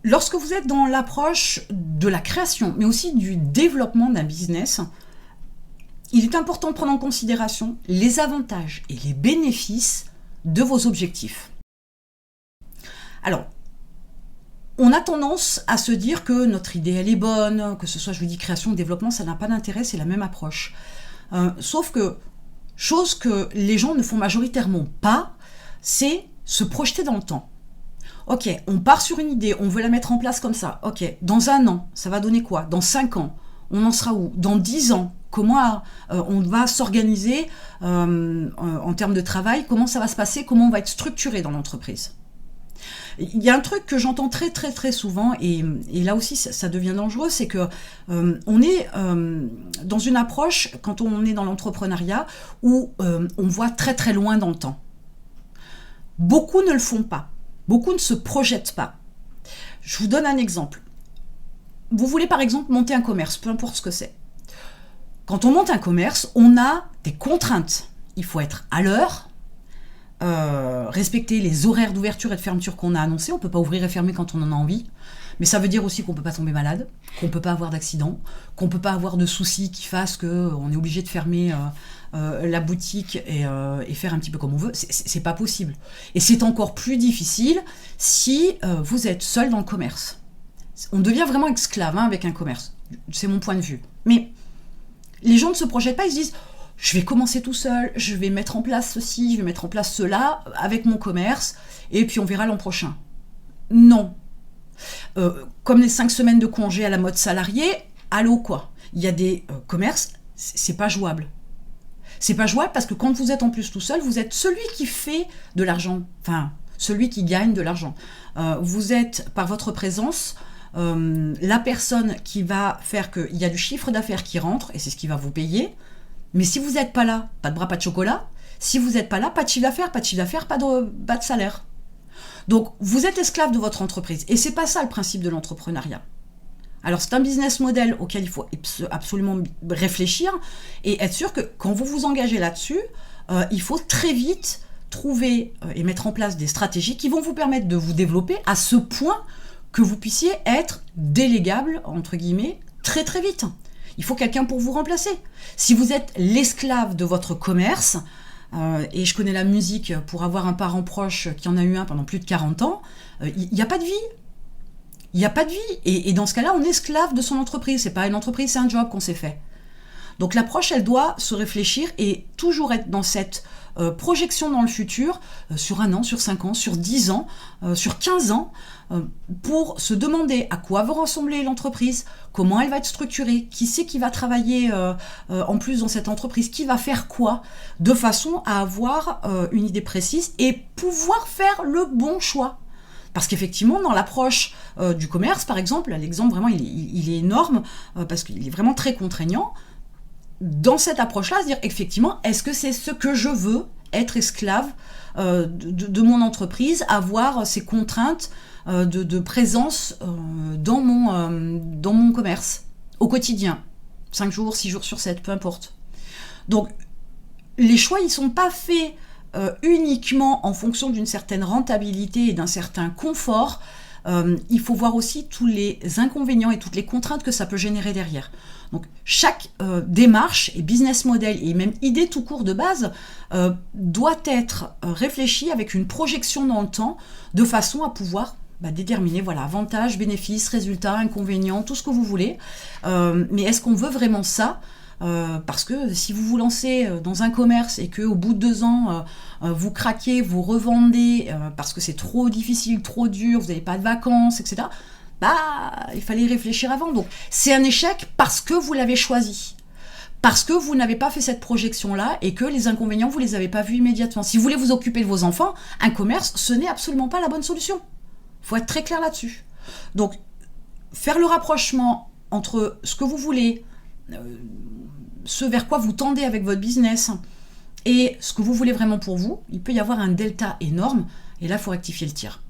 Lorsque vous êtes dans l'approche de la création, mais aussi du développement d'un business, il est important de prendre en considération les avantages et les bénéfices de vos objectifs. Alors, on a tendance à se dire que notre idée, elle est bonne, que ce soit, je vous dis, création ou développement, ça n'a pas d'intérêt, c'est la même approche. Sauf que, chose que les gens ne font majoritairement pas, c'est se projeter dans le temps. Ok, on part sur une idée, on veut la mettre en place comme ça. Ok, dans 1 an, ça va donner quoi? Dans 5 ans, on en sera où? Dans 10 ans, comment on va s'organiser en termes de travail? Comment ça va se passer? Comment on va être structuré dans l'entreprise? Il y a un truc que j'entends très très très souvent, et là aussi ça devient dangereux, c'est que on est dans une approche, quand on est dans l'entrepreneuriat, où on voit très très loin dans le temps. Beaucoup ne le font pas. Beaucoup ne se projettent pas. Je vous donne un exemple. Vous voulez par exemple monter un commerce, peu importe ce que c'est. Quand on monte un commerce, on a des contraintes. Il faut être à l'heure, respecter les horaires d'ouverture et de fermeture qu'on a annoncés. On ne peut pas ouvrir et fermer quand on en a envie. Mais ça veut dire aussi qu'on ne peut pas tomber malade, qu'on ne peut pas avoir d'accident, qu'on ne peut pas avoir de soucis qui fassent qu'on est obligé de fermer la boutique et faire un petit peu comme on veut. C'est pas possible. Et c'est encore plus difficile si vous êtes seul dans le commerce. On devient vraiment esclave avec un commerce. C'est mon point de vue. Mais les gens ne se projettent pas, ils se disent « je vais commencer tout seul, je vais mettre en place ceci, je vais mettre en place cela avec mon commerce, et puis on verra l'an prochain. » Non. Comme les 5 semaines de congé à la mode salarié, allô quoi. Il y a des commerces, c'est pas jouable. C'est pas jouable parce que quand vous êtes en plus tout seul, vous êtes celui qui fait de l'argent, enfin, celui qui gagne de l'argent. Vous êtes, par votre présence, la personne qui va faire qu'il y a du chiffre d'affaires qui rentre, et c'est ce qui va vous payer. Mais si vous n'êtes pas là, pas de bras, pas de chocolat. Si vous n'êtes pas là, pas de chiffre d'affaires, pas de salaire. Donc, vous êtes esclave de votre entreprise. Et c'est pas ça le principe de l'entrepreneuriat. Alors, c'est un business model auquel il faut absolument réfléchir et être sûr que quand vous vous engagez là-dessus, il faut très vite trouver et mettre en place des stratégies qui vont vous permettre de vous développer à ce point que vous puissiez être délégable, entre guillemets, très très vite. Il faut quelqu'un pour vous remplacer. Si vous êtes l'esclave de votre commerce, et je connais la musique pour avoir un parent proche qui en a eu un pendant plus de 40 ans, il n'y a pas de vie. Il n'y a pas de vie. Et dans ce cas-là, on est esclave de son entreprise. C'est pas une entreprise, c'est un job qu'on s'est fait. Donc l'approche, elle doit se réfléchir et toujours être dans cette projection dans le futur, sur 1 an, sur 5 ans, sur 10 ans, sur 15 ans, pour se demander à quoi va ressembler l'entreprise, comment elle va être structurée, qui c'est qui va travailler en plus dans cette entreprise, qui va faire quoi, de façon à avoir une idée précise et pouvoir faire le bon choix. Parce qu'effectivement, dans l'approche du commerce, par exemple, l'exemple vraiment, il est énorme, parce qu'il est vraiment très contraignant. Dans cette approche-là, se dire effectivement, est-ce que c'est ce que je veux, être esclave de mon entreprise, avoir ces contraintes de présence dans mon commerce, au quotidien, 5 jours, 6 jours sur 7, peu importe. Donc, les choix, ils ne sont pas faits uniquement en fonction d'une certaine rentabilité et d'un certain confort. Il faut voir aussi tous les inconvénients et toutes les contraintes que ça peut générer derrière. Donc chaque démarche et business model et même idée tout court de base doit être réfléchie avec une projection dans le temps de façon à pouvoir déterminer avantages, bénéfices, résultats, inconvénients, tout ce que vous voulez. Mais est-ce qu'on veut vraiment ça ? Parce que si vous vous lancez dans un commerce et qu'au bout de 2 ans, vous craquez, vous revendez parce que c'est trop difficile, trop dur, vous n'avez pas de vacances, etc., il fallait y réfléchir avant. Donc, c'est un échec parce que vous l'avez choisi. Parce que vous n'avez pas fait cette projection-là et que les inconvénients, vous ne les avez pas vus immédiatement. Si vous voulez vous occuper de vos enfants, un commerce, ce n'est absolument pas la bonne solution. Il faut être très clair là-dessus. Donc, faire le rapprochement entre ce que vous voulez, ce vers quoi vous tendez avec votre business et ce que vous voulez vraiment pour vous, il peut y avoir un delta énorme et là, il faut rectifier le tir.